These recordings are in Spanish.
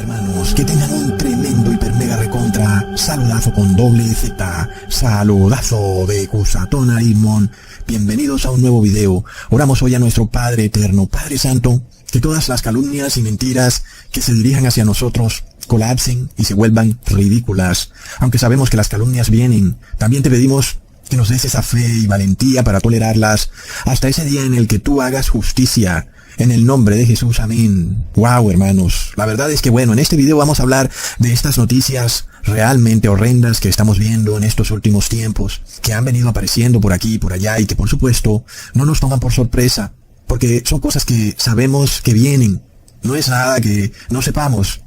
Hermanos, que tengan un tremendo hiper mega recontra saludazo con doble Z, saludazo de Cusatona Irmón. Bienvenidos a un nuevo video. Oramos hoy a nuestro Padre Eterno, Padre Santo, que todas las calumnias y mentiras que se dirijan hacia nosotros colapsen y se vuelvan ridículas. Aunque sabemos que las calumnias vienen, también te pedimos que nos des esa fe y valentía para tolerarlas hasta ese día en el que tú hagas justicia. En el nombre de Jesús, amén. Wow, hermanos. La verdad es que bueno, en este video vamos a hablar de estas noticias realmente horrendas que estamos viendo en estos últimos tiempos, que han venido apareciendo por aquí y por allá y que por supuesto no nos toman por sorpresa, porque son cosas que sabemos que vienen. No es nada que no sepamos.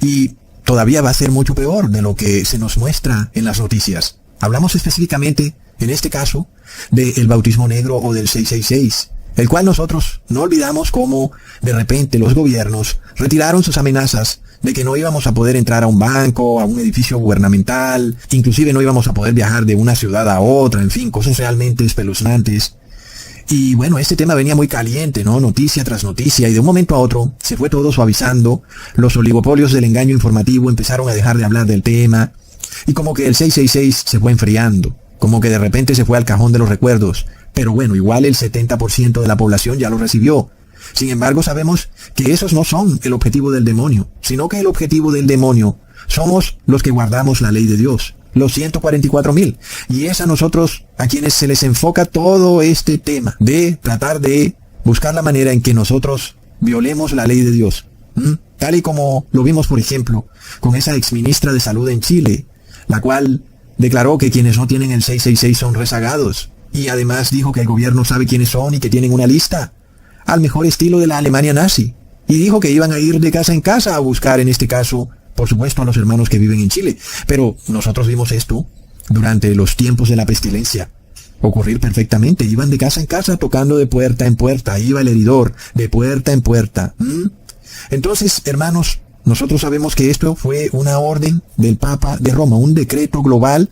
Y todavía va a ser mucho peor de lo que se nos muestra en las noticias. Hablamos específicamente, en este caso, del bautismo negro o del 666. El cual nosotros no olvidamos cómo de repente los gobiernos retiraron sus amenazas de que no íbamos a poder entrar a un banco, a un edificio gubernamental, inclusive no íbamos a poder viajar de una ciudad a otra, en fin, cosas realmente espeluznantes. Y bueno, este tema venía muy caliente, ¿no? Noticia tras noticia, y de un momento a otro se fue todo suavizando, los oligopolios del engaño informativo empezaron a dejar de hablar del tema, y como que el 666 se fue enfriando, como que de repente se fue al cajón de los recuerdos. Pero bueno, igual el 70% de la población ya lo recibió. Sin embargo, sabemos que esos no son el objetivo del demonio, sino que el objetivo del demonio somos los que guardamos la ley de Dios, los 144,000. Y es a nosotros a quienes se les enfoca todo este tema de tratar de buscar la manera en que nosotros violemos la ley de Dios. Tal y como lo vimos, por ejemplo, con esa exministra de Salud en Chile, la cual declaró que quienes no tienen el 666 son rezagados. Y además dijo que el gobierno sabe quiénes son y que tienen una lista, al mejor estilo de la Alemania nazi. Y dijo que iban a ir de casa en casa a buscar, en este caso, por supuesto, a los hermanos que viven en Chile. Pero nosotros vimos esto durante los tiempos de la pestilencia ocurrir perfectamente. Iban de casa en casa tocando de puerta en puerta. Iba el heridor de puerta en puerta. Entonces, hermanos, nosotros sabemos que esto fue una orden del Papa de Roma, un decreto global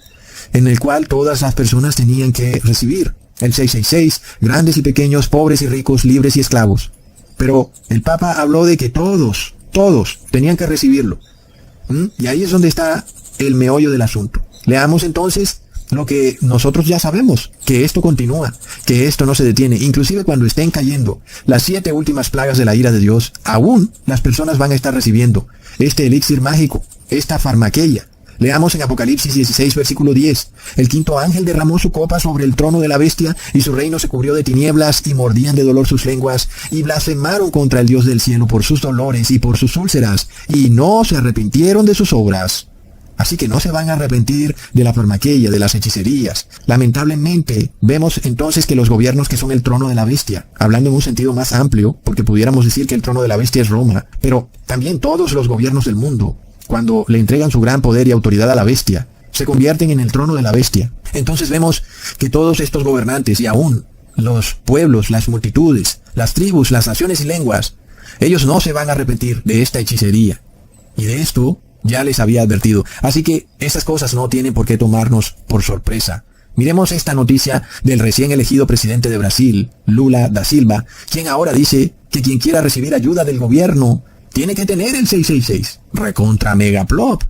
en el cual todas las personas tenían que recibir el 666, grandes y pequeños, pobres y ricos, libres y esclavos. Pero el Papa habló de que todos tenían que recibirlo. Y ahí es donde está el meollo del asunto. Leamos entonces lo que nosotros ya sabemos, que esto continúa, que esto no se detiene. Inclusive cuando estén cayendo las 7 últimas plagas de la ira de Dios, aún las personas van a estar recibiendo este elixir mágico, esta farmaqueia. Leamos en Apocalipsis 16, versículo 10. El quinto ángel derramó su copa sobre el trono de la bestia, y su reino se cubrió de tinieblas, y mordían de dolor sus lenguas, y blasfemaron contra el Dios del cielo por sus dolores y por sus úlceras, y no se arrepintieron de sus obras. Así que no se van a arrepentir de la farmaqueia, de las hechicerías. Lamentablemente, vemos entonces que los gobiernos que son el trono de la bestia, hablando en un sentido más amplio, porque pudiéramos decir que el trono de la bestia es Roma, pero también todos los gobiernos del mundo, cuando le entregan su gran poder y autoridad a la bestia, se convierten en el trono de la bestia. Entonces vemos que todos estos gobernantes y aún los pueblos, las multitudes, las tribus, las naciones y lenguas, ellos no se van a arrepentir de esta hechicería. Y de esto ya les había advertido. Así que esas cosas no tienen por qué tomarnos por sorpresa. Miremos esta noticia del recién elegido presidente de Brasil, Lula da Silva, quien ahora dice que quien quiera recibir ayuda del gobierno tiene que tener el 666. Recontra megaplop.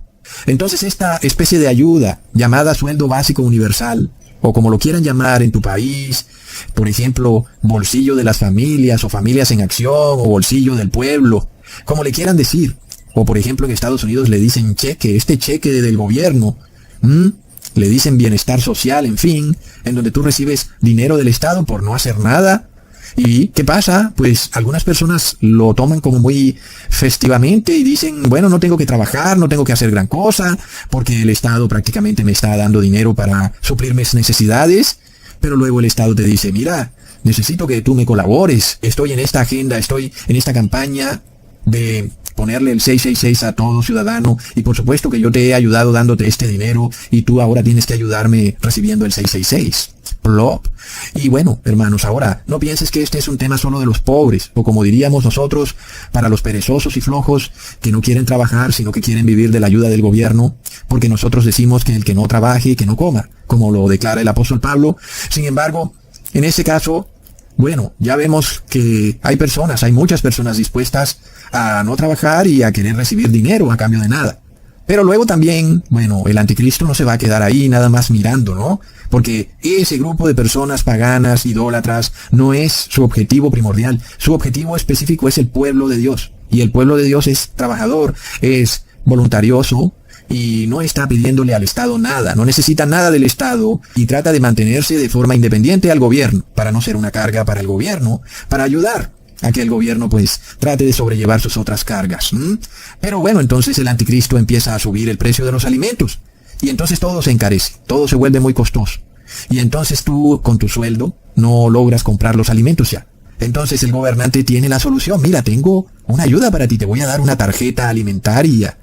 Entonces esta especie de ayuda, llamada sueldo básico universal, o como lo quieran llamar en tu país, por ejemplo, bolsillo de las familias, o familias en acción, o bolsillo del pueblo, como le quieran decir. O por ejemplo en Estados Unidos le dicen cheque, este cheque del gobierno. Le dicen bienestar social, en fin, en donde tú recibes dinero del Estado por no hacer nada. ¿Y qué pasa? Pues algunas personas lo toman como muy festivamente y dicen, bueno, no tengo que trabajar, no tengo que hacer gran cosa, porque el Estado prácticamente me está dando dinero para suplir mis necesidades. Pero luego el Estado te dice, mira, necesito que tú me colabores, estoy en esta agenda, estoy en esta campaña de ponerle el 666 a todo ciudadano, y por supuesto que yo te he ayudado dándote este dinero, y tú ahora tienes que ayudarme recibiendo el 666. Plop. Y bueno, hermanos, ahora, no pienses que este es un tema solo de los pobres, o como diríamos nosotros, para los perezosos y flojos que no quieren trabajar, sino que quieren vivir de la ayuda del gobierno, porque nosotros decimos que el que no trabaje, que no coma, como lo declara el apóstol Pablo. Sin embargo, en ese caso, bueno, ya vemos que hay muchas personas dispuestas a no trabajar y a querer recibir dinero a cambio de nada. Pero luego también, bueno, el anticristo no se va a quedar ahí nada más mirando, ¿no? Porque ese grupo de personas paganas, idólatras, no es su objetivo primordial. Su objetivo específico es el pueblo de Dios. Y el pueblo de Dios es trabajador, es voluntarioso y no está pidiéndole al Estado nada, no necesita nada del Estado y trata de mantenerse de forma independiente al gobierno, para no ser una carga para el gobierno, para ayudar a que el gobierno pues trate de sobrellevar sus otras cargas. Pero bueno, entonces el anticristo empieza a subir el precio de los alimentos y entonces todo se encarece, todo se vuelve muy costoso. Y entonces tú con tu sueldo no logras comprar los alimentos ya. Entonces el gobernante tiene la solución. Mira, tengo una ayuda para ti, te voy a dar una tarjeta alimentaria.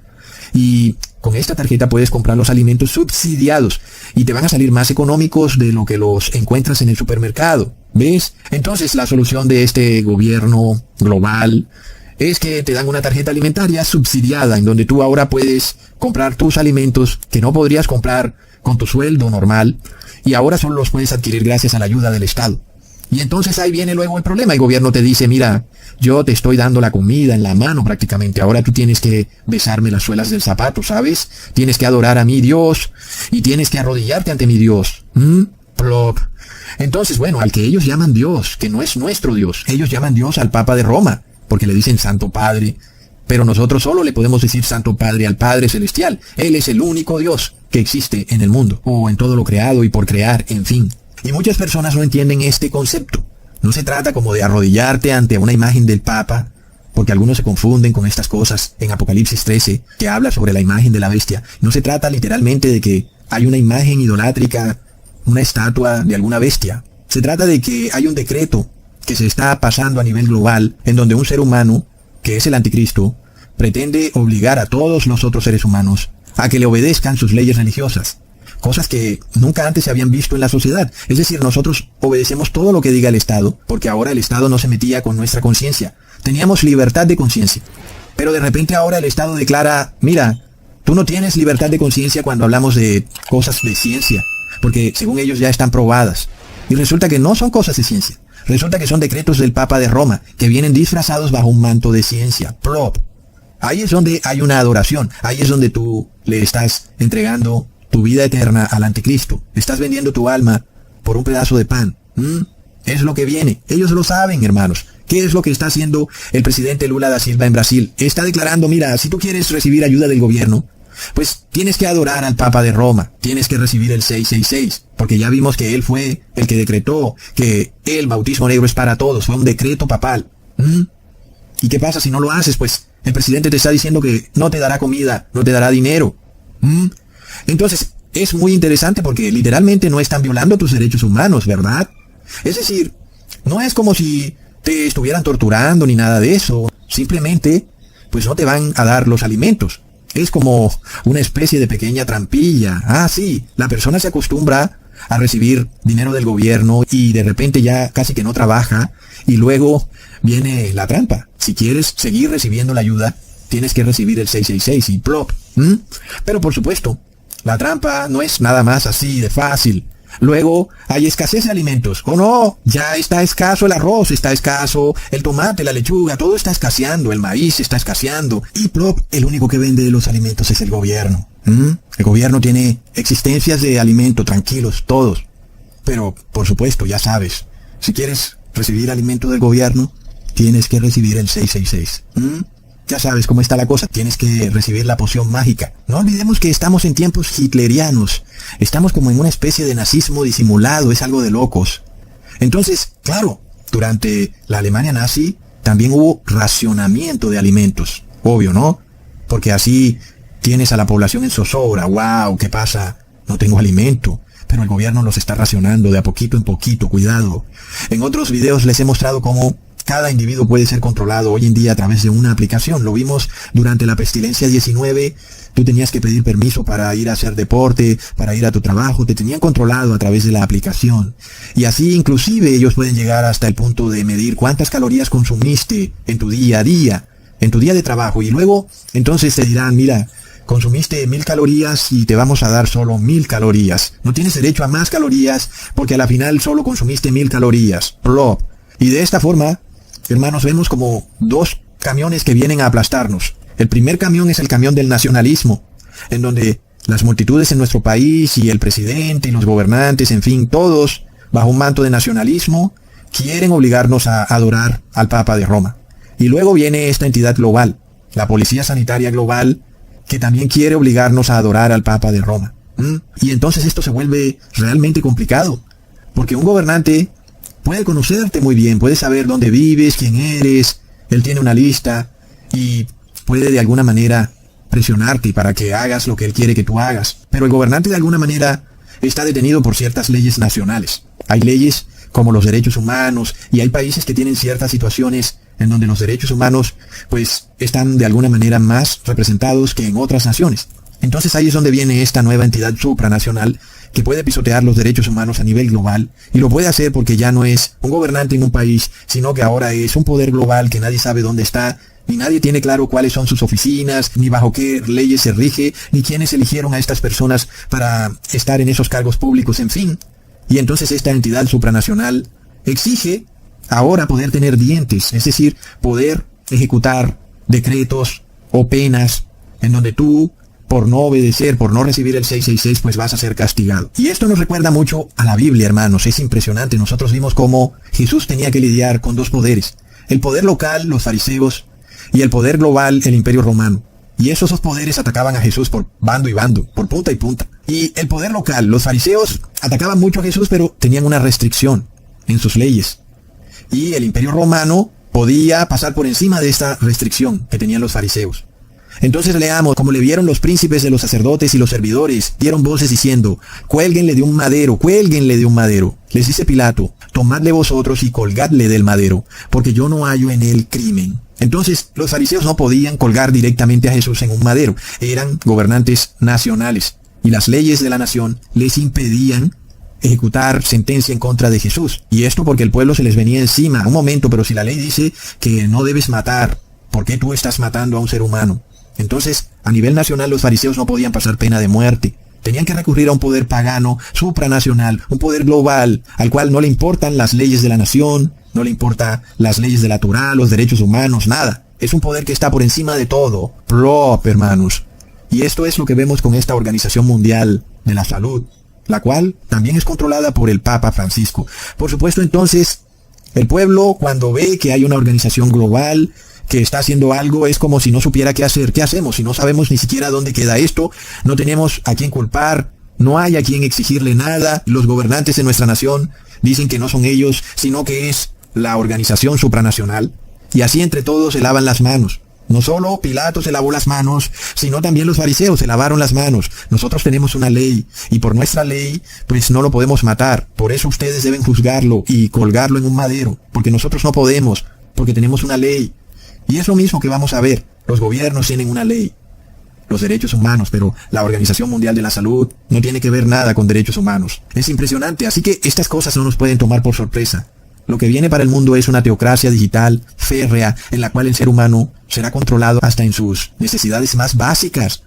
Y con esta tarjeta puedes comprar los alimentos subsidiados y te van a salir más económicos de lo que los encuentras en el supermercado. ¿Ves? Entonces la solución de este gobierno global es que te dan una tarjeta alimentaria subsidiada en donde tú ahora puedes comprar tus alimentos que no podrías comprar con tu sueldo normal y ahora solo los puedes adquirir gracias a la ayuda del Estado. Y entonces ahí viene luego el problema. El gobierno te dice, mira, yo te estoy dando la comida en la mano prácticamente. Ahora tú tienes que besarme las suelas del zapato, ¿sabes? Tienes que adorar a mi Dios y tienes que arrodillarte ante mi Dios. Plop. Entonces, bueno, al que ellos llaman Dios, que no es nuestro Dios, ellos llaman Dios al Papa de Roma, porque le dicen Santo Padre. Pero nosotros solo le podemos decir Santo Padre al Padre Celestial. Él es el único Dios que existe en el mundo, o en todo lo creado y por crear, en fin. Y muchas personas no entienden este concepto. No se trata como de arrodillarte ante una imagen del Papa, porque algunos se confunden con estas cosas en Apocalipsis 13, que habla sobre la imagen de la bestia. No se trata literalmente de que hay una imagen idolátrica, una estatua de alguna bestia. Se trata de que hay un decreto que se está pasando a nivel global, en donde un ser humano, que es el anticristo, pretende obligar a todos los otros seres humanos a que le obedezcan sus leyes religiosas. Cosas que nunca antes se habían visto en la sociedad. Es decir, nosotros obedecemos todo lo que diga el Estado, porque ahora el Estado no se metía con nuestra conciencia. Teníamos libertad de conciencia. Pero de repente ahora el Estado declara, mira, tú no tienes libertad de conciencia cuando hablamos de cosas de ciencia, porque según ellos ya están probadas. Y resulta que no son cosas de ciencia. Resulta que son decretos del Papa de Roma, que vienen disfrazados bajo un manto de ciencia. Plop. Ahí es donde hay una adoración. Ahí es donde tú le estás entregando tu vida eterna al anticristo. Estás vendiendo tu alma por un pedazo de pan. Es lo que viene. Ellos lo saben, hermanos. ¿Qué es lo que está haciendo el presidente Lula da Silva en Brasil? Está declarando, mira, si tú quieres recibir ayuda del gobierno, pues tienes que adorar al Papa de Roma. Tienes que recibir el 666. Porque ya vimos que él fue el que decretó que el bautismo negro es para todos. Fue un decreto papal. ¿Y qué pasa si no lo haces? Pues el presidente te está diciendo que no te dará comida, no te dará dinero. Entonces, es muy interesante porque literalmente no están violando tus derechos humanos, ¿verdad? Es decir, no es como si te estuvieran torturando ni nada de eso. Simplemente, pues no te van a dar los alimentos. Es como una especie de pequeña trampilla. Ah, sí, la persona se acostumbra a recibir dinero del gobierno y de repente ya casi que no trabaja y luego viene la trampa. Si quieres seguir recibiendo la ayuda, tienes que recibir el 666 y plop. Pero por supuesto, la trampa no es nada más así de fácil. Luego hay escasez de alimentos. ¡Oh no! Ya está escaso el arroz, está escaso el tomate, la lechuga, todo está escaseando, el maíz está escaseando. Y plop, el único que vende los alimentos es el gobierno. El gobierno tiene existencias de alimento, tranquilos, todos. Pero, por supuesto, ya sabes, si quieres recibir alimento del gobierno, tienes que recibir el 666. Ya sabes cómo está la cosa, tienes que recibir la poción mágica. No olvidemos que estamos en tiempos hitlerianos. Estamos como en una especie de nazismo disimulado, es algo de locos. Entonces, claro, durante la Alemania nazi también hubo racionamiento de alimentos. Obvio, ¿no? Porque así tienes a la población en zozobra. ¡Wow! ¿Qué pasa? No tengo alimento. Pero el gobierno los está racionando de a poquito en poquito, cuidado. En otros videos les he mostrado cómo cada individuo puede ser controlado hoy en día a través de una aplicación. Lo vimos durante la pestilencia 19. Tú tenías que pedir permiso para ir a hacer deporte, para ir a tu trabajo. Te tenían controlado a través de la aplicación. Y así inclusive ellos pueden llegar hasta el punto de medir cuántas calorías consumiste en tu día a día, en tu día de trabajo. Y luego entonces te dirán, mira, consumiste 1000 calorías y te vamos a dar solo 1000 calorías. No tienes derecho a más calorías porque a la final solo consumiste 1000 calorías. Plop. Y de esta forma, hermanos, vemos como dos camiones que vienen a aplastarnos. El primer camión es el camión del nacionalismo, en donde las multitudes en nuestro país y el presidente y los gobernantes, en fin, todos, bajo un manto de nacionalismo, quieren obligarnos a adorar al Papa de Roma. Y luego viene esta entidad global, la Policía Sanitaria Global, que también quiere obligarnos a adorar al Papa de Roma. Y entonces esto se vuelve realmente complicado, porque un gobernante puede conocerte muy bien, puede saber dónde vives, quién eres, él tiene una lista y puede de alguna manera presionarte para que hagas lo que él quiere que tú hagas. Pero el gobernante de alguna manera está detenido por ciertas leyes nacionales. Hay leyes como los derechos humanos y hay países que tienen ciertas situaciones en donde los derechos humanos pues están de alguna manera más representados que en otras naciones. Entonces ahí es donde viene esta nueva entidad supranacional que puede pisotear los derechos humanos a nivel global, y lo puede hacer porque ya no es un gobernante en un país, sino que ahora es un poder global que nadie sabe dónde está, ni nadie tiene claro cuáles son sus oficinas, ni bajo qué leyes se rige, ni quiénes eligieron a estas personas para estar en esos cargos públicos, en fin. Y entonces esta entidad supranacional exige ahora poder tener dientes, es decir, poder ejecutar decretos o penas en donde tú, por no obedecer, por no recibir el 666, pues vas a ser castigado. Y esto nos recuerda mucho a la Biblia, hermanos. Es impresionante. Nosotros vimos cómo Jesús tenía que lidiar con dos poderes. El poder local, los fariseos, y el poder global, el Imperio Romano. Y esos dos poderes atacaban a Jesús por bando y bando, por punta y punta. Y el poder local, los fariseos, atacaban mucho a Jesús, pero tenían una restricción en sus leyes. Y el Imperio Romano podía pasar por encima de esta restricción que tenían los fariseos. Entonces leamos, como le vieron los príncipes de los sacerdotes y los servidores, dieron voces diciendo, cuélguenle de un madero, cuélguenle de un madero. Les dice Pilato, tomadle vosotros y colgadle del madero, porque yo no hallo en él crimen. Entonces los fariseos no podían colgar directamente a Jesús en un madero, eran gobernantes nacionales, y las leyes de la nación les impedían ejecutar sentencia en contra de Jesús. Y esto porque el pueblo se les venía encima. Un momento, pero si la ley dice que no debes matar, ¿por qué tú estás matando a un ser humano? Entonces, a nivel nacional los fariseos no podían pasar pena de muerte. Tenían que recurrir a un poder pagano, supranacional, un poder global, al cual no le importan las leyes de la nación, no le importan las leyes de la Torá, los derechos humanos, nada. Es un poder que está por encima de todo. Plop, hermanos. Y esto es lo que vemos con esta Organización Mundial de la Salud, la cual también es controlada por el Papa Francisco. Por supuesto, entonces, el pueblo, cuando ve que hay una organización global que está haciendo algo, es como si no supiera qué hacer. ¿Qué hacemos? Si no sabemos ni siquiera dónde queda esto, no tenemos a quién culpar, no hay a quien exigirle nada. Los gobernantes de nuestra nación dicen que no son ellos, sino que es la organización supranacional. Y así entre todos se lavan las manos. No solo Pilato se lavó las manos, sino también los fariseos se lavaron las manos. Nosotros tenemos una ley, y por nuestra ley, pues no lo podemos matar. Por eso ustedes deben juzgarlo y colgarlo en un madero, porque nosotros no podemos, porque tenemos una ley. Y es lo mismo que vamos a ver. Los gobiernos tienen una ley, los derechos humanos, pero la Organización Mundial de la Salud no tiene que ver nada con derechos humanos. Es impresionante, así que estas cosas no nos pueden tomar por sorpresa. Lo que viene para el mundo es una teocracia digital, férrea, en la cual el ser humano será controlado hasta en sus necesidades más básicas.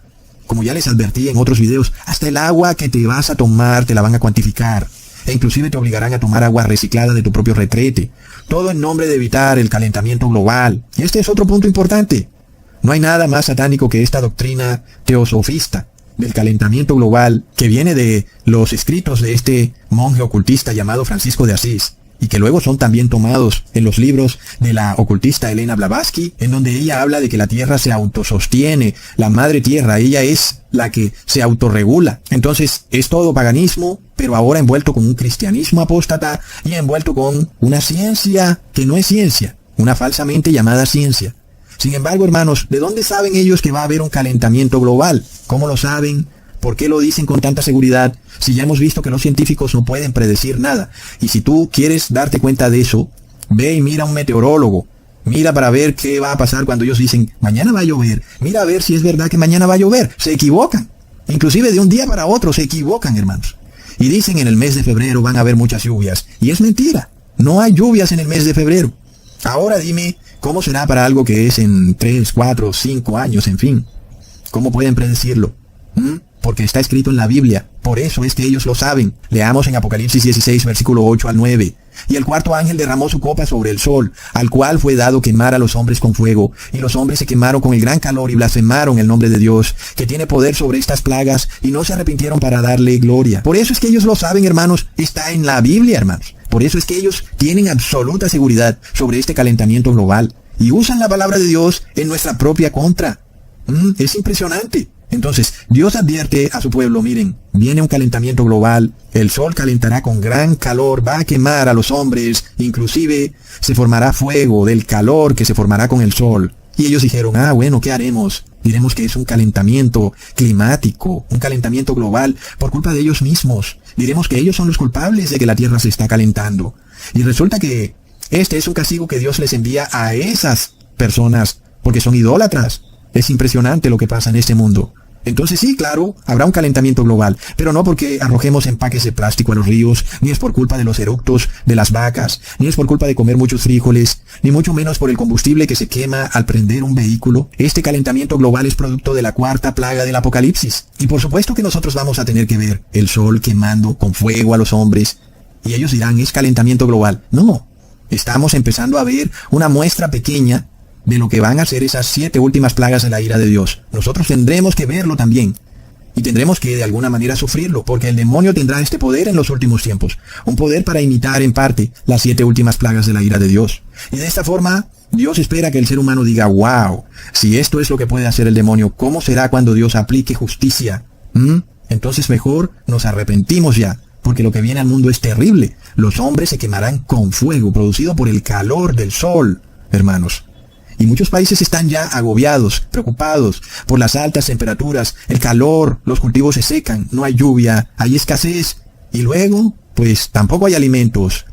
Como ya les advertí en otros videos, hasta el agua que te vas a tomar te la van a cuantificar. E inclusive te obligarán a tomar agua reciclada de tu propio retrete. Todo en nombre de evitar el calentamiento global. Y este es otro punto importante. No hay nada más satánico que esta doctrina teosofista del calentamiento global que viene de los escritos de este monje ocultista llamado Francisco de Asís, y que luego son también tomados en los libros de la ocultista Elena Blavatsky, en donde ella habla de que la Tierra se autosostiene, la Madre Tierra, ella es la que se autorregula. Entonces es todo paganismo, pero ahora envuelto con un cristianismo apóstata y envuelto con una ciencia que no es ciencia, una falsamente llamada ciencia. Sin embargo, hermanos, ¿de dónde saben ellos que va a haber un calentamiento global? ¿Cómo lo saben? ¿Por qué lo dicen con tanta seguridad? Si ya hemos visto que los científicos no pueden predecir nada. Y si tú quieres darte cuenta de eso, ve y mira a un meteorólogo. Mira para ver qué va a pasar cuando ellos dicen, mañana va a llover. Mira a ver si es verdad que mañana va a llover. Se equivocan. Inclusive de un día para otro se equivocan, hermanos. Y dicen en el mes de febrero van a haber muchas lluvias. Y es mentira. No hay lluvias en el mes de febrero. Ahora dime, ¿cómo será para algo que es en 3, 4, 5 años, en fin? ¿Cómo pueden predecirlo? porque está escrito en la Biblia. Por eso es que ellos lo saben. Leamos en Apocalipsis 16, versículo 8 al 9. Y el cuarto ángel derramó su copa sobre el sol, al cual fue dado quemar a los hombres con fuego. Y los hombres se quemaron con el gran calor y blasfemaron el nombre de Dios, que tiene poder sobre estas plagas, y no se arrepintieron para darle gloria. Por eso es que ellos lo saben, hermanos. Está en la Biblia, hermanos. Por eso es que ellos tienen absoluta seguridad sobre este calentamiento global. Y usan la palabra de Dios en nuestra propia contra. Es impresionante. Entonces, Dios advierte a su pueblo, miren, viene un calentamiento global, el sol calentará con gran calor, va a quemar a los hombres, inclusive se formará fuego del calor que se formará con el sol. Y ellos dijeron, bueno, ¿qué haremos? Diremos que es un calentamiento climático, un calentamiento global por culpa de ellos mismos. Diremos que ellos son los culpables de que la tierra se está calentando. Y resulta que este es un castigo que Dios les envía a esas personas porque son idólatras. Es impresionante lo que pasa en este mundo. Entonces sí, claro, habrá un calentamiento global, pero no porque arrojemos empaques de plástico a los ríos, ni es por culpa de los eructos de las vacas, ni es por culpa de comer muchos frijoles, ni mucho menos por el combustible que se quema al prender un vehículo. Este calentamiento global es producto de la cuarta plaga del Apocalipsis. Y por supuesto que nosotros vamos a tener que ver el sol quemando con fuego a los hombres. Y ellos dirán, es calentamiento global. No, estamos empezando a ver una muestra pequeña de lo que van a ser esas 7 últimas plagas de la ira de Dios. Nosotros tendremos que verlo también. Y tendremos que de alguna manera sufrirlo, porque el demonio tendrá este poder en los últimos tiempos. Un poder para imitar en parte las 7 últimas plagas de la ira de Dios. Y de esta forma, Dios espera que el ser humano diga, wow, si esto es lo que puede hacer el demonio, ¿cómo será cuando Dios aplique justicia? Entonces mejor nos arrepentimos ya, porque lo que viene al mundo es terrible. Los hombres se quemarán con fuego, producido por el calor del sol, hermanos. Y muchos países están ya agobiados, preocupados por las altas temperaturas, el calor, los cultivos se secan, no hay lluvia, hay escasez. Y luego, pues tampoco hay alimentos.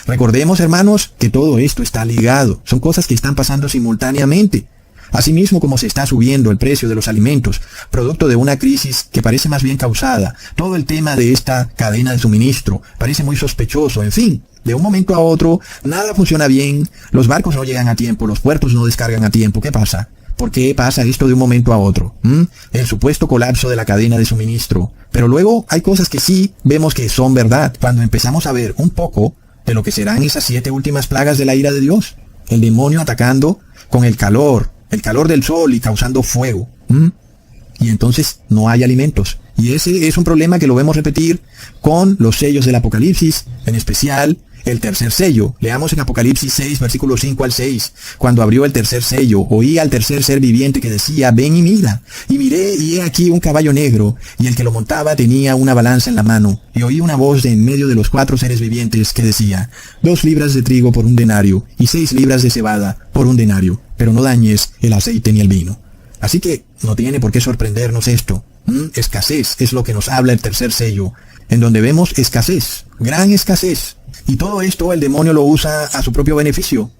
Recordemos, hermanos, que todo esto está ligado. Son cosas que están pasando simultáneamente. Asimismo, como se está subiendo el precio de los alimentos, producto de una crisis que parece más bien causada, todo el tema de esta cadena de suministro parece muy sospechoso, en fin. De un momento a otro, nada funciona bien, los barcos no llegan a tiempo, los puertos no descargan a tiempo. ¿Qué pasa? ¿Por qué pasa esto de un momento a otro? El supuesto colapso de la cadena de suministro. Pero luego hay cosas que sí vemos que son verdad. Cuando empezamos a ver un poco de lo que serán esas 7 últimas plagas de la ira de Dios. El demonio atacando con el calor del sol y causando fuego. Y entonces no hay alimentos. Y ese es un problema que lo vemos repetir con los sellos del Apocalipsis, en especial el tercer sello. Leamos en Apocalipsis 6, versículos 5 al 6. Cuando abrió el tercer sello, oí al tercer ser viviente que decía, ven y mira. Y miré, y he aquí un caballo negro, y el que lo montaba tenía una balanza en la mano. Y oí una voz de en medio de los 4 seres vivientes que decía, 2 libras de trigo por un denario, y 6 libras de cebada por un denario, pero no dañes el aceite ni el vino. Así que no tiene por qué sorprendernos esto. Escasez es lo que nos habla el tercer sello, en donde vemos escasez, gran escasez. Y todo esto el demonio lo usa a su propio beneficio.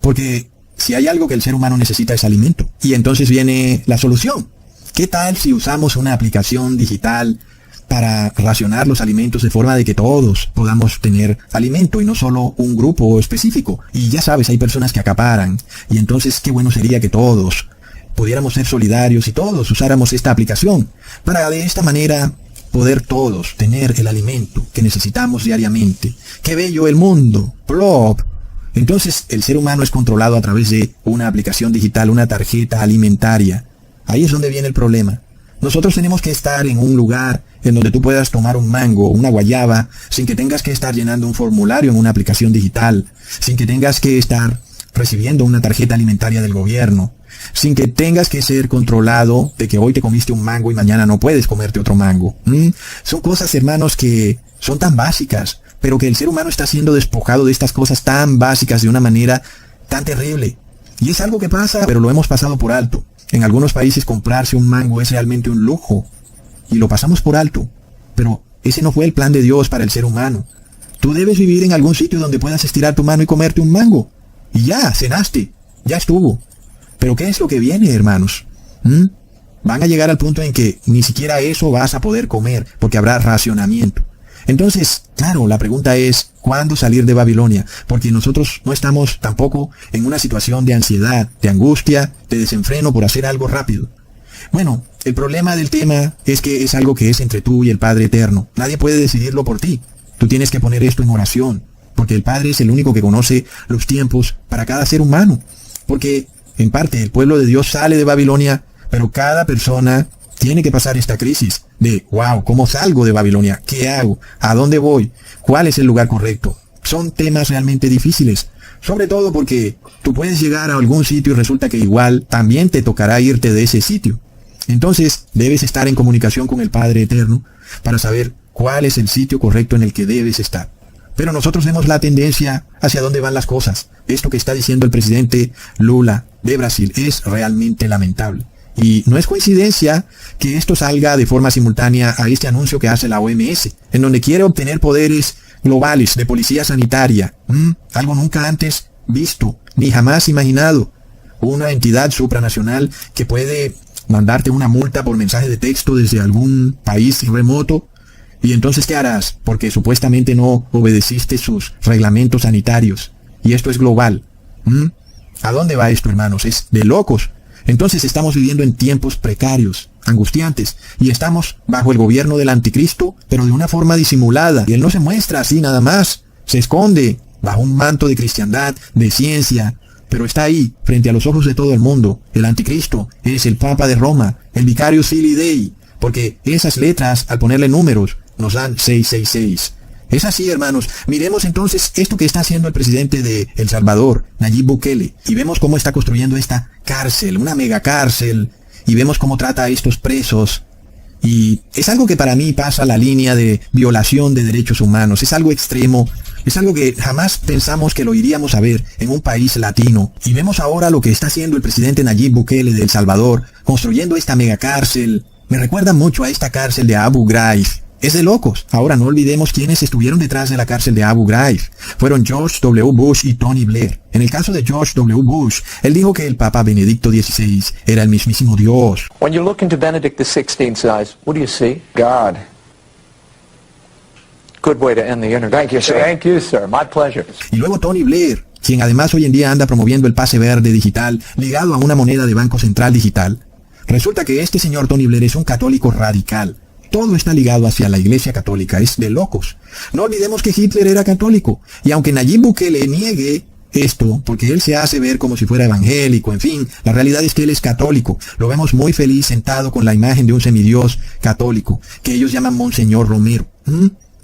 Porque si hay algo que el ser humano necesita es alimento. Y entonces viene la solución. ¿Qué tal si usamos una aplicación digital para racionar los alimentos de forma de que todos podamos tener alimento y no solo un grupo específico? Y ya sabes, hay personas que acaparan. Y entonces qué bueno sería que todos pudiéramos ser solidarios y todos usáramos esta aplicación para de esta manera poder todos tener el alimento que necesitamos diariamente. ¡Qué bello el mundo! ¡Plop! Entonces el ser humano es controlado a través de una aplicación digital, una tarjeta alimentaria. Ahí es donde viene el problema. Nosotros tenemos que estar en un lugar en donde tú puedas tomar un mango, una guayaba, sin que tengas que estar llenando un formulario en una aplicación digital, sin que tengas que estar recibiendo una tarjeta alimentaria del gobierno, sin que tengas que ser controlado de que hoy te comiste un mango y mañana no puedes comerte otro mango. Son cosas, hermanos, que son tan básicas, pero que el ser humano está siendo despojado de estas cosas tan básicas de una manera tan terrible. Y es algo que pasa, pero lo hemos pasado por alto. En algunos países comprarse un mango es realmente un lujo, y lo pasamos por alto. Pero ese no fue el plan de Dios para el ser humano. Tú debes vivir en algún sitio donde puedas estirar tu mano y comerte un mango. Y ya, cenaste, ya estuvo. Pero ¿qué es lo que viene, hermanos? Van a llegar al punto en que ni siquiera eso vas a poder comer, porque habrá racionamiento. Entonces, claro, la pregunta es, ¿cuándo salir de Babilonia? Porque nosotros no estamos tampoco en una situación de ansiedad, de angustia, de desenfreno por hacer algo rápido. Bueno, el problema del tema es que es algo que es entre tú y el Padre Eterno. Nadie puede decidirlo por ti. Tú tienes que poner esto en oración, porque el Padre es el único que conoce los tiempos para cada ser humano. Porque, en parte, el pueblo de Dios sale de Babilonia, pero cada persona tiene que pasar esta crisis de, wow, ¿cómo salgo de Babilonia? ¿Qué hago? ¿A dónde voy? ¿Cuál es el lugar correcto? Son temas realmente difíciles, sobre todo porque tú puedes llegar a algún sitio y resulta que igual también te tocará irte de ese sitio. Entonces, debes estar en comunicación con el Padre Eterno para saber cuál es el sitio correcto en el que debes estar. Pero nosotros vemos la tendencia hacia dónde van las cosas. Esto que está diciendo el presidente Lula de Brasil es realmente lamentable. Y no es coincidencia que esto salga de forma simultánea a este anuncio que hace la OMS, en donde quiere obtener poderes globales de policía sanitaria. Algo nunca antes visto, ni jamás imaginado. Una entidad supranacional que puede mandarte una multa por mensaje de texto desde algún país remoto. ¿Y entonces qué harás? Porque supuestamente no obedeciste sus reglamentos sanitarios. Y esto es global. ¿A dónde va esto, hermanos? Es de locos. Entonces estamos viviendo en tiempos precarios, angustiantes, y estamos bajo el gobierno del anticristo, pero de una forma disimulada. Y él no se muestra así nada más. Se esconde bajo un manto de cristiandad, de ciencia, pero está ahí, frente a los ojos de todo el mundo. El anticristo es el Papa de Roma, el Vicarius Filii Dei, porque esas letras, al ponerle números, nos dan 666. Es así, hermanos. Miremos entonces esto que está haciendo el presidente de El Salvador, Nayib Bukele, y vemos cómo está construyendo esta cárcel, una mega cárcel, y vemos cómo trata a estos presos. Y es algo que para mí pasa la línea de violación de derechos humanos. Es algo extremo, es algo que jamás pensamos que lo iríamos a ver en un país latino. Y vemos ahora lo que está haciendo el presidente Nayib Bukele de El Salvador, construyendo esta mega cárcel. Me recuerda mucho a esta cárcel de Abu Ghraib. Es de locos. Ahora no olvidemos quiénes estuvieron detrás de la cárcel de Abu Ghraib. Fueron George W. Bush y Tony Blair. En el caso de George W. Bush, él dijo que el Papa Benedicto XVI era el mismísimo Dios. When you look into Benedict XVI's eyes, what do you see? God. Good way to end the interview. Thank you, sir. Thank you, sir. My pleasure. Y luego Tony Blair, quien además hoy en día anda promoviendo el pase verde digital ligado a una moneda de Banco Central digital. Resulta que este señor Tony Blair es un católico radical. Todo está ligado hacia la Iglesia Católica, es de locos. No olvidemos que Hitler era católico, y aunque Nayib Bukele niegue esto, porque él se hace ver como si fuera evangélico, en fin, la realidad es que él es católico. Lo vemos muy feliz sentado con la imagen de un semidios católico, que ellos llaman Monseñor Romero.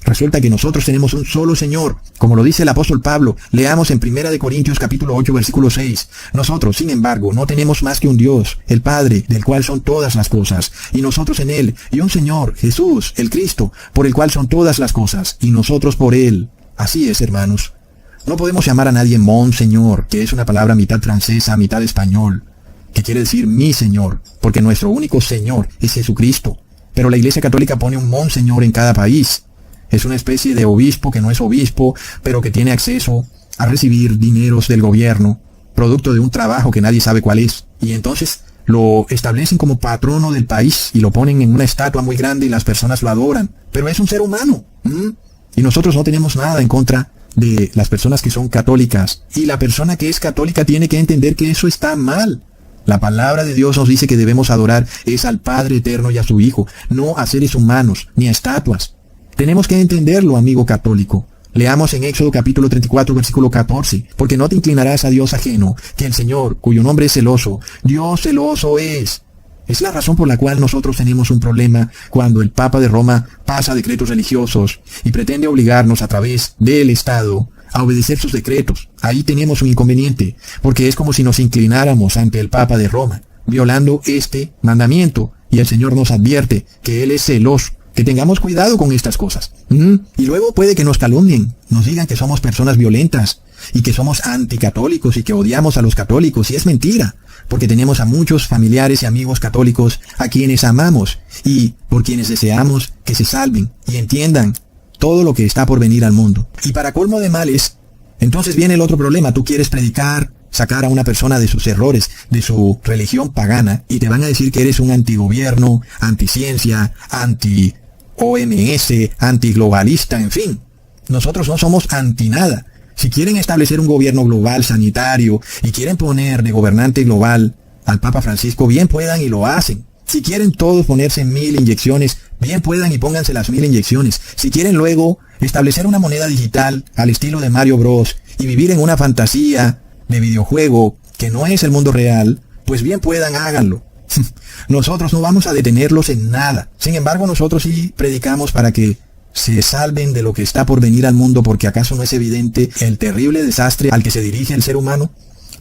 Resulta que nosotros tenemos un solo Señor, como lo dice el apóstol Pablo. Leamos en 1 Corintios capítulo 8, versículo 6. Nosotros, sin embargo, no tenemos más que un Dios, el Padre, del cual son todas las cosas, y nosotros en Él, y un Señor, Jesús, el Cristo, por el cual son todas las cosas, y nosotros por Él. Así es, hermanos. No podemos llamar a nadie Monseñor, que es una palabra mitad francesa, mitad español, que quiere decir mi Señor, porque nuestro único Señor es Jesucristo. Pero la Iglesia Católica pone un Monseñor en cada país. Es una especie de obispo que no es obispo, pero que tiene acceso a recibir dineros del gobierno, producto de un trabajo que nadie sabe cuál es. Y entonces lo establecen como patrono del país y lo ponen en una estatua muy grande y las personas lo adoran. Pero es un ser humano. Y nosotros no tenemos nada en contra de las personas que son católicas. Y la persona que es católica tiene que entender que eso está mal. La palabra de Dios nos dice que debemos adorar es al Padre Eterno y a su Hijo, no a seres humanos, ni a estatuas. Tenemos que entenderlo, amigo católico. Leamos en Éxodo capítulo 34, versículo 14. Porque no te inclinarás a Dios ajeno, que el Señor, cuyo nombre es celoso, Dios celoso es. Es la razón por la cual nosotros tenemos un problema cuando el Papa de Roma pasa decretos religiosos y pretende obligarnos a través del Estado a obedecer sus decretos. Ahí tenemos un inconveniente, porque es como si nos inclináramos ante el Papa de Roma, violando este mandamiento. Y el Señor nos advierte que Él es celoso. Que tengamos cuidado con estas cosas. Y luego puede que nos calumnien, nos digan que somos personas violentas y que somos anticatólicos y que odiamos a los católicos. Y es mentira, porque tenemos a muchos familiares y amigos católicos a quienes amamos y por quienes deseamos que se salven y entiendan todo lo que está por venir al mundo. Y para colmo de males, entonces viene el otro problema. Tú quieres predicar, sacar a una persona de sus errores, de su religión pagana, y te van a decir que eres un antigobierno, anticiencia, anti-OMS, antiglobalista, en fin. Nosotros no somos anti nada. Si quieren establecer un gobierno global sanitario y quieren poner de gobernante global al Papa Francisco, bien puedan y lo hacen. Si quieren todos ponerse 1000 inyecciones, bien puedan y pónganse las 1000 inyecciones. Si quieren luego establecer una moneda digital al estilo de Mario Bros. Y vivir en una fantasía de videojuego que no es el mundo real, pues bien puedan, háganlo. Nosotros no vamos a detenerlos en nada. Sin embargo, nosotros sí predicamos para que se salven de lo que está por venir al mundo, porque ¿acaso no es evidente el terrible desastre al que se dirige el ser humano?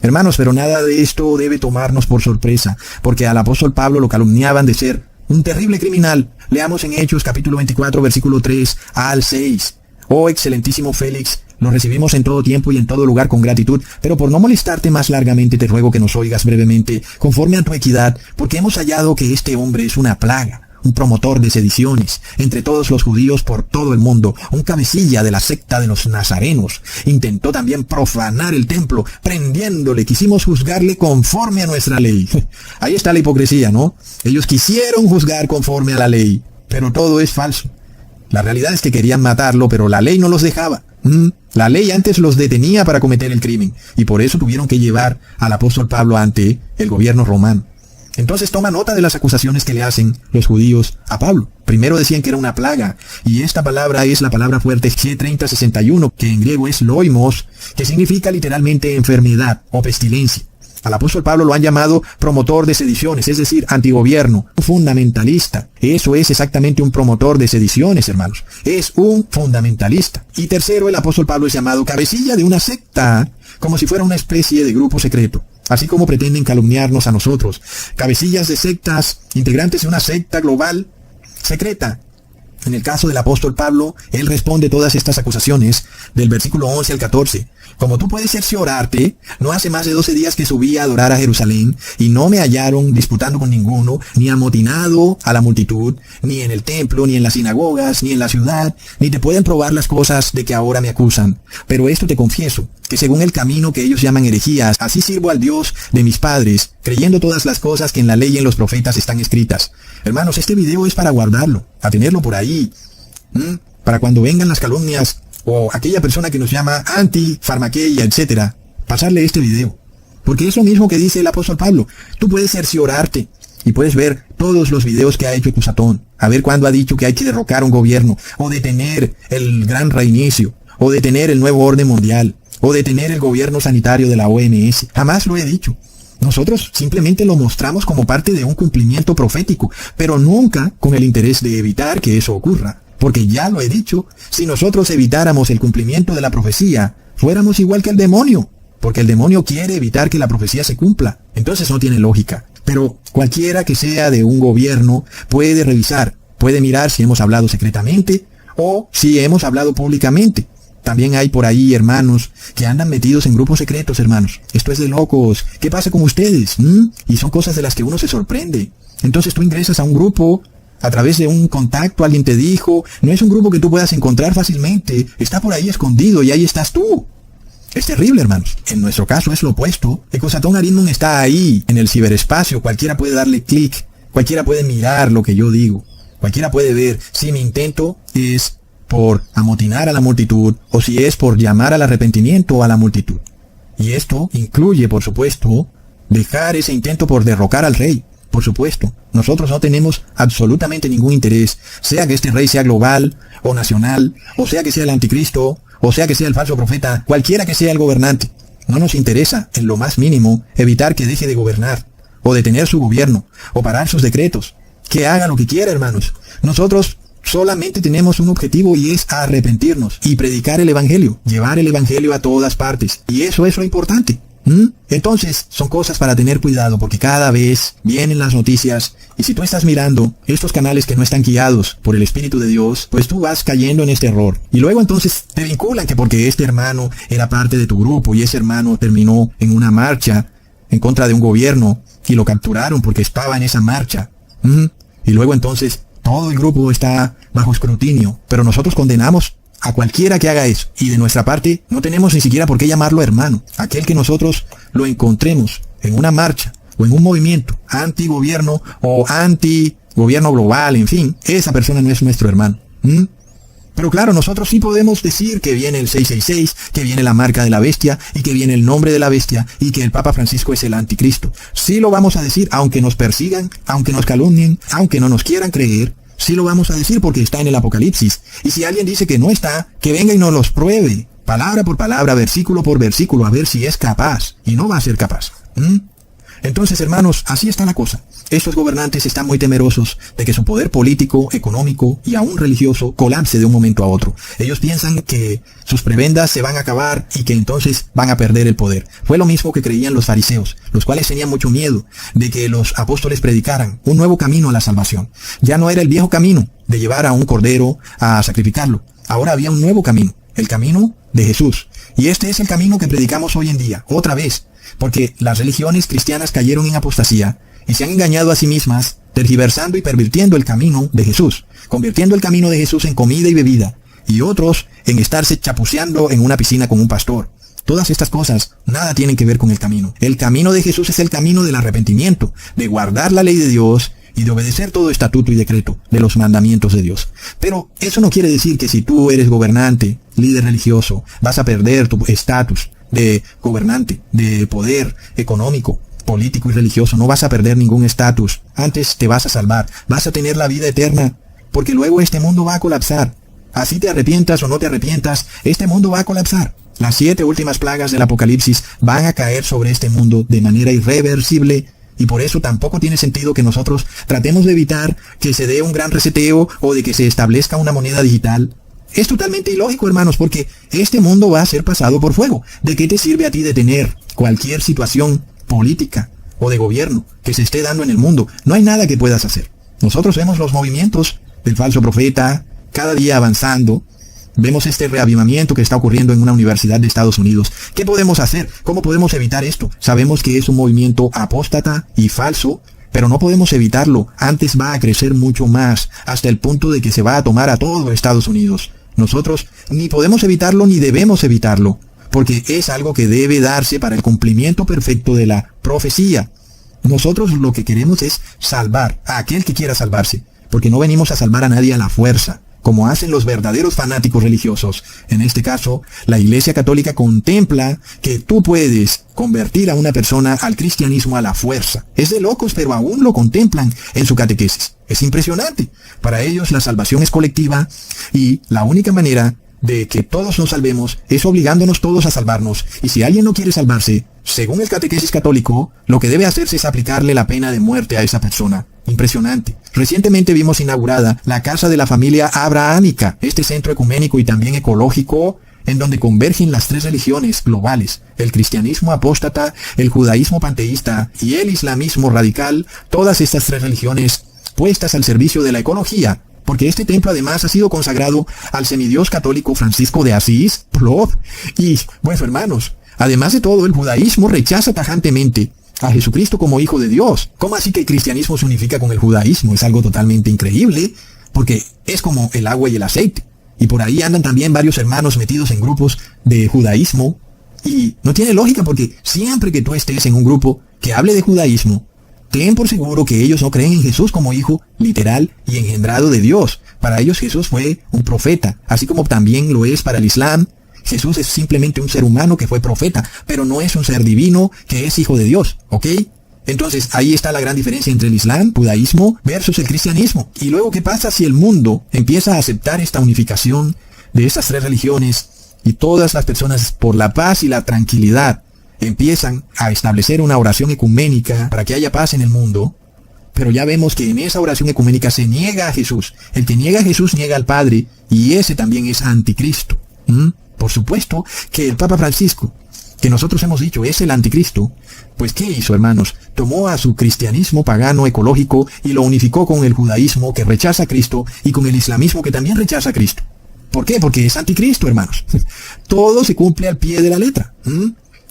Hermanos, pero nada de esto debe tomarnos por sorpresa, porque al apóstol Pablo lo calumniaban de ser un terrible criminal. Leamos en Hechos capítulo 24, versículo 3 al 6. Oh excelentísimo Félix, lo recibimos en todo tiempo y en todo lugar con gratitud, pero por no molestarte más largamente te ruego que nos oigas brevemente, conforme a tu equidad, porque hemos hallado que este hombre es una plaga, un promotor de sediciones entre todos los judíos por todo el mundo, un cabecilla de la secta de los nazarenos. Intentó también profanar el templo, prendiéndole, quisimos juzgarle conforme a nuestra ley. Ahí está la hipocresía, ¿no? Ellos quisieron juzgar conforme a la ley, pero todo es falso. La realidad es que querían matarlo, pero la ley no los dejaba. La ley antes los detenía para cometer el crimen, y por eso tuvieron que llevar al apóstol Pablo ante el gobierno romano. Entonces toma nota de las acusaciones que le hacen los judíos a Pablo. Primero decían que era una plaga, y esta palabra es la palabra fuerte G3061, que en griego es loimos, que significa literalmente enfermedad o pestilencia. Al apóstol Pablo lo han llamado promotor de sediciones, es decir, antigobierno, fundamentalista. Eso es exactamente un promotor de sediciones, hermanos. Es un fundamentalista. Y tercero, el apóstol Pablo es llamado cabecilla de una secta, como si fuera una especie de grupo secreto. Así como pretenden calumniarnos a nosotros, cabecillas de sectas, integrantes de una secta global secreta. En el caso del apóstol Pablo, él responde todas estas acusaciones del versículo 11 al 14. Como tú puedes cerciorarte, no hace más de 12 días que subí a adorar a Jerusalén, y no me hallaron disputando con ninguno, ni amotinado a la multitud, ni en el templo, ni en las sinagogas, ni en la ciudad, ni te pueden probar las cosas de que ahora me acusan. Pero esto te confieso, que según el camino que ellos llaman herejías, así sirvo al Dios de mis padres, creyendo todas las cosas que en la ley y en los profetas están escritas. Hermanos, este video es para guardarlo, a tenerlo por ahí, para cuando vengan las calumnias, o aquella persona que nos llama anti-farmaqueia, etcétera, pasarle este video. Porque es lo mismo que dice el apóstol Pablo. Tú puedes cerciorarte y puedes ver todos los videos que ha hecho Cusatón, a ver cuándo ha dicho que hay que derrocar un gobierno, o detener el gran reinicio, o detener el nuevo orden mundial, o detener el gobierno sanitario de la OMS. Jamás lo he dicho. Nosotros simplemente lo mostramos como parte de un cumplimiento profético, pero nunca con el interés de evitar que eso ocurra. Porque ya lo he dicho, si nosotros evitáramos el cumplimiento de la profecía, fuéramos igual que el demonio. Porque el demonio quiere evitar que la profecía se cumpla. Entonces no tiene lógica. Pero cualquiera que sea de un gobierno puede revisar, puede mirar si hemos hablado secretamente o si hemos hablado públicamente. También hay por ahí hermanos que andan metidos en grupos secretos, hermanos. Esto es de locos. ¿Qué pasa con ustedes? Y son cosas de las que uno se sorprende. Entonces tú ingresas a un grupo a través de un contacto, alguien te dijo, no es un grupo que tú puedas encontrar fácilmente, está por ahí escondido y ahí estás tú. Es terrible, hermanos. En nuestro caso es lo opuesto. Ecosatón Arismon está ahí, en el ciberespacio, cualquiera puede darle clic, cualquiera puede mirar lo que yo digo, cualquiera puede ver si mi intento es por amotinar a la multitud o si es por llamar al arrepentimiento a la multitud. Y esto incluye, por supuesto, dejar ese intento por derrocar al rey. Por supuesto, nosotros no tenemos absolutamente ningún interés, sea que este rey sea global o nacional, o sea que sea el anticristo, o sea que sea el falso profeta, cualquiera que sea el gobernante. No nos interesa, en lo más mínimo, evitar que deje de gobernar, o detener su gobierno, o parar sus decretos. Que haga lo que quiera, hermanos. Nosotros solamente tenemos un objetivo y es arrepentirnos y predicar el evangelio, llevar el evangelio a todas partes. Y eso es lo importante. Entonces, son cosas para tener cuidado porque cada vez vienen las noticias y si tú estás mirando estos canales que no están guiados por el Espíritu de Dios, pues tú vas cayendo en este error. Y luego entonces te vinculan que porque este hermano era parte de tu grupo y ese hermano terminó en una marcha en contra de un gobierno y lo capturaron porque estaba en esa marcha. Y luego entonces todo el grupo está bajo escrutinio, pero nosotros condenamos a cualquiera que haga eso. Y de nuestra parte, no tenemos ni siquiera por qué llamarlo hermano. Aquel que nosotros lo encontremos en una marcha o en un movimiento antigobierno o antigobierno global, en fin, esa persona no es nuestro hermano. Pero claro, nosotros sí podemos decir que viene el 666, que viene la marca de la bestia y que viene el nombre de la bestia y que el Papa Francisco es el anticristo. Sí lo vamos a decir, aunque nos persigan, aunque nos calumnien, aunque no nos quieran creer, sí lo vamos a decir porque está en el Apocalipsis. Y si alguien dice que no está, que venga y nos los pruebe, palabra por palabra, versículo por versículo, a ver si es capaz. Y no va a ser capaz. Entonces, hermanos, así está la cosa. Estos gobernantes están muy temerosos de que su poder político, económico y aún religioso colapse de un momento a otro. Ellos piensan que sus prebendas se van a acabar y que entonces van a perder el poder. Fue lo mismo que creían los fariseos, los cuales tenían mucho miedo de que los apóstoles predicaran un nuevo camino a la salvación. Ya no era el viejo camino de llevar a un cordero a sacrificarlo. Ahora había un nuevo camino, el camino de Jesús. Y este es el camino que predicamos hoy en día, otra vez, porque las religiones cristianas cayeron en apostasía y se han engañado a sí mismas, tergiversando y pervirtiendo el camino de Jesús, convirtiendo el camino de Jesús en comida y bebida, y otros en estarse chapuceando en una piscina con un pastor. Todas estas cosas nada tienen que ver con el camino. El camino de Jesús es el camino del arrepentimiento, de guardar la ley de Dios y de obedecer todo estatuto y decreto de los mandamientos de Dios. Pero eso no quiere decir que si tú eres gobernante, líder religioso, vas a perder tu estatus de gobernante, de poder económico, político y religioso. No vas a perder ningún estatus. Antes te vas a salvar. Vas a tener la vida eterna. Porque luego este mundo va a colapsar. Así te arrepientas o no te arrepientas, este mundo va a colapsar. Las 7 últimas plagas del Apocalipsis van a caer sobre este mundo de manera irreversible. Y por eso tampoco tiene sentido que nosotros tratemos de evitar que se dé un gran reseteo o de que se establezca una moneda digital. Es totalmente ilógico, hermanos, porque este mundo va a ser pasado por fuego. ¿De qué te sirve a ti detener cualquier situación política o de gobierno que se esté dando en el mundo? No hay nada que puedas hacer. Nosotros vemos los movimientos del falso profeta cada día avanzando. Vemos este reavivamiento que está ocurriendo en una universidad de Estados Unidos. ¿Qué podemos hacer? ¿Cómo podemos evitar esto? Sabemos que es un movimiento apóstata y falso, pero no podemos evitarlo. Antes va a crecer mucho más, hasta el punto de que se va a tomar a todo Estados Unidos. Nosotros ni podemos evitarlo ni debemos evitarlo, porque es algo que debe darse para el cumplimiento perfecto de la profecía. Nosotros lo que queremos es salvar a aquel que quiera salvarse, porque no venimos a salvar a nadie a la fuerza, como hacen los verdaderos fanáticos religiosos. En este caso, la Iglesia Católica contempla que tú puedes convertir a una persona al cristianismo a la fuerza. Es de locos, pero aún lo contemplan en su catequesis. Es impresionante. Para ellos la salvación es colectiva y la única manera de que todos nos salvemos es obligándonos todos a salvarnos. Y si alguien no quiere salvarse, según el catequesis católico, lo que debe hacerse es aplicarle la pena de muerte a esa persona. Impresionante. Recientemente vimos inaugurada la Casa de la Familia Abrahámica, este centro ecuménico y también ecológico, en donde convergen las 3 religiones globales, el cristianismo apóstata, el judaísmo panteísta y el islamismo radical, todas estas 3 religiones puestas al servicio de la ecología, porque este templo además ha sido consagrado al semidios católico Francisco de Asís, y, bueno, hermanos, además de todo, el judaísmo rechaza tajantemente a Jesucristo como hijo de Dios. ¿Cómo así que el cristianismo se unifica con el judaísmo? Es algo totalmente increíble, porque es como el agua y el aceite. Y por ahí andan también varios hermanos metidos en grupos de judaísmo, y no tiene lógica, porque siempre que tú estés en un grupo que hable de judaísmo, ten por seguro que ellos no creen en Jesús como hijo literal y engendrado de Dios. Para ellos Jesús fue un profeta, así como también lo es para el Islam. Jesús es simplemente un ser humano que fue profeta, pero no es un ser divino que es hijo de Dios, ¿ok? Entonces ahí está la gran diferencia entre el Islam, judaísmo, versus el cristianismo. Y luego, ¿qué pasa si el mundo empieza a aceptar esta unificación de estas 3 religiones y todas las personas, por la paz y la tranquilidad, empiezan a establecer una oración ecuménica para que haya paz en el mundo? Pero ya vemos que en esa oración ecuménica se niega a Jesús. El que niega a Jesús niega al Padre, y ese también es anticristo. Por supuesto que el Papa Francisco, que nosotros hemos dicho es el anticristo, pues ¿qué hizo, hermanos? Tomó a su cristianismo pagano ecológico y lo unificó con el judaísmo que rechaza a Cristo y con el islamismo que también rechaza a Cristo. ¿Por qué? Porque es anticristo, hermanos. Todo se cumple al pie de la letra.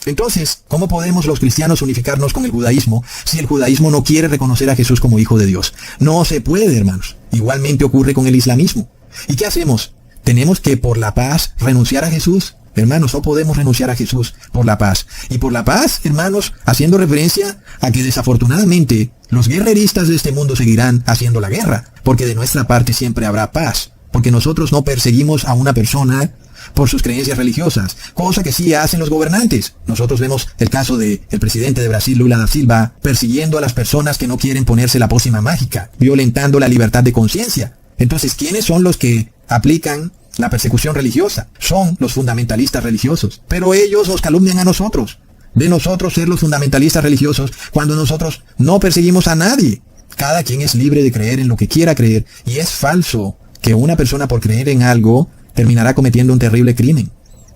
Entonces, ¿cómo podemos los cristianos unificarnos con el judaísmo si el judaísmo no quiere reconocer a Jesús como hijo de Dios? No se puede, hermanos. Igualmente ocurre con el islamismo. ¿Y qué hacemos? ¿Tenemos que por la paz renunciar a Jesús? Hermanos, no podemos renunciar a Jesús por la paz. Y por la paz, hermanos, haciendo referencia a que desafortunadamente los guerreristas de este mundo seguirán haciendo la guerra, porque de nuestra parte siempre habrá paz. porque nosotros no perseguimos a una persona por sus creencias religiosas, cosa que sí hacen los gobernantes. Nosotros vemos el caso del presidente de Brasil, Lula da Silva, persiguiendo a las personas que no quieren ponerse la pócima mágica, violentando la libertad de conciencia. Entonces, ¿quiénes son los que aplican la persecución religiosa? Son los fundamentalistas religiosos. Pero ellos nos calumnian a nosotros, de nosotros ser los fundamentalistas religiosos, cuando nosotros no perseguimos a nadie. Cada quien es libre de creer en lo que quiera creer, y es falso que una persona por creer en algo terminará cometiendo un terrible crimen.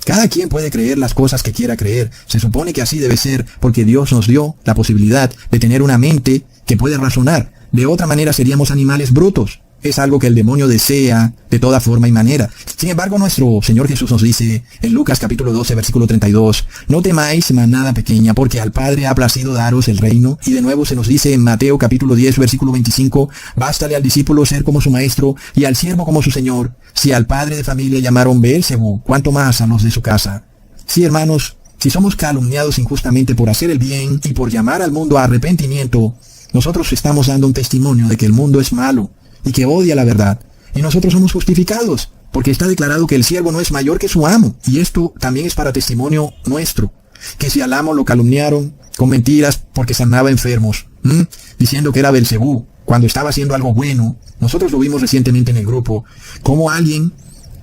Cada quien puede creer las cosas que quiera creer. Se supone que así debe ser, porque Dios nos dio la posibilidad de tener una mente que puede razonar. De otra manera seríamos animales brutos. Es algo que el demonio desea de toda forma y manera. Sin embargo, nuestro Señor Jesús nos dice en Lucas capítulo 12, versículo 32, no temáis, manada pequeña, porque al Padre ha placido daros el reino. Y de nuevo se nos dice en Mateo capítulo 10, versículo 25, bástale al discípulo ser como su maestro y al siervo como su señor. Si al padre de familia llamaron Beelzebú, ¿cuánto más a los de su casa? Sí, hermanos, si somos calumniados injustamente por hacer el bien y por llamar al mundo a arrepentimiento, nosotros estamos dando un testimonio de que el mundo es malo y que odia la verdad. Y nosotros somos justificados, porque está declarado que el siervo no es mayor que su amo. Y esto también es para testimonio nuestro, que si al amo lo calumniaron con mentiras porque sanaba enfermos, diciendo que era Beelzebú, cuando estaba haciendo algo bueno. Nosotros lo vimos recientemente en el grupo, como alguien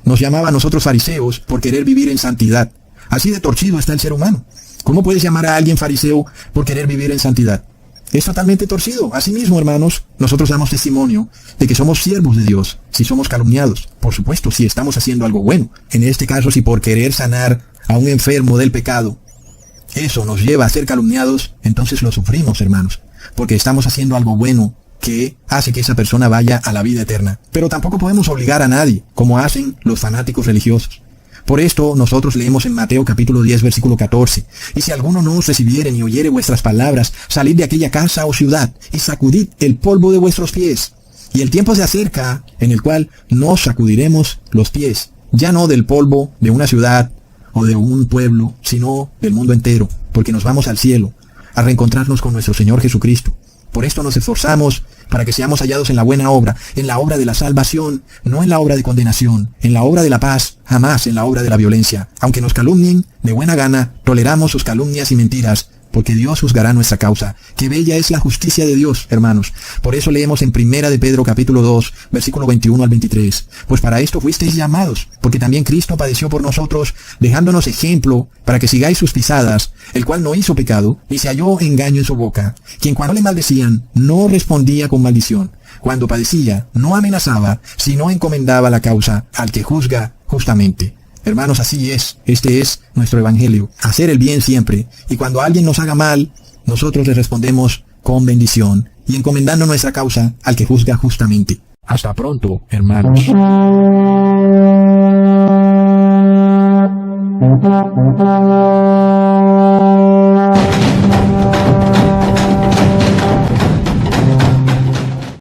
nos llamaba a nosotros fariseos por querer vivir en santidad. Así de torcido está el ser humano. ¿Cómo puedes llamar a alguien fariseo por querer vivir en santidad? Es totalmente torcido. Asimismo, hermanos, nosotros damos testimonio de que somos siervos de Dios, si somos calumniados. Por supuesto, si estamos haciendo algo bueno. En este caso, si por querer sanar a un enfermo del pecado, eso nos lleva a ser calumniados, entonces lo sufrimos, hermanos, porque estamos haciendo algo bueno que hace que esa persona vaya a la vida eterna. Pero tampoco podemos obligar a nadie, como hacen los fanáticos religiosos. Por esto nosotros leemos en Mateo capítulo 10 versículo 14, y si alguno no os recibiere ni oyere vuestras palabras, salid de aquella casa o ciudad, y sacudid el polvo de vuestros pies. Y el tiempo se acerca, en el cual nos sacudiremos los pies, ya no del polvo de una ciudad o de un pueblo, sino del mundo entero, porque nos vamos al cielo, a reencontrarnos con nuestro Señor Jesucristo. Por esto nos esforzamos para que seamos hallados en la buena obra, en la obra de la salvación, no en la obra de condenación, en la obra de la paz, jamás en la obra de la violencia. Aunque nos calumnien, de buena gana, toleramos sus calumnias y mentiras, porque Dios juzgará nuestra causa. ¡Qué bella es la justicia de Dios, hermanos! Por eso leemos en Primera de Pedro capítulo 2, versículo 21 al 23. Pues para esto fuisteis llamados, porque también Cristo padeció por nosotros, dejándonos ejemplo para que sigáis sus pisadas, el cual no hizo pecado, ni se halló engaño en su boca, quien cuando le maldecían, no respondía con maldición. Cuando padecía, no amenazaba, sino encomendaba la causa al que juzga justamente. Hermanos, así es. Este es nuestro evangelio. Hacer el bien siempre. Y cuando alguien nos haga mal, nosotros le respondemos con bendición y encomendando nuestra causa al que juzga justamente. Hasta pronto, hermanos.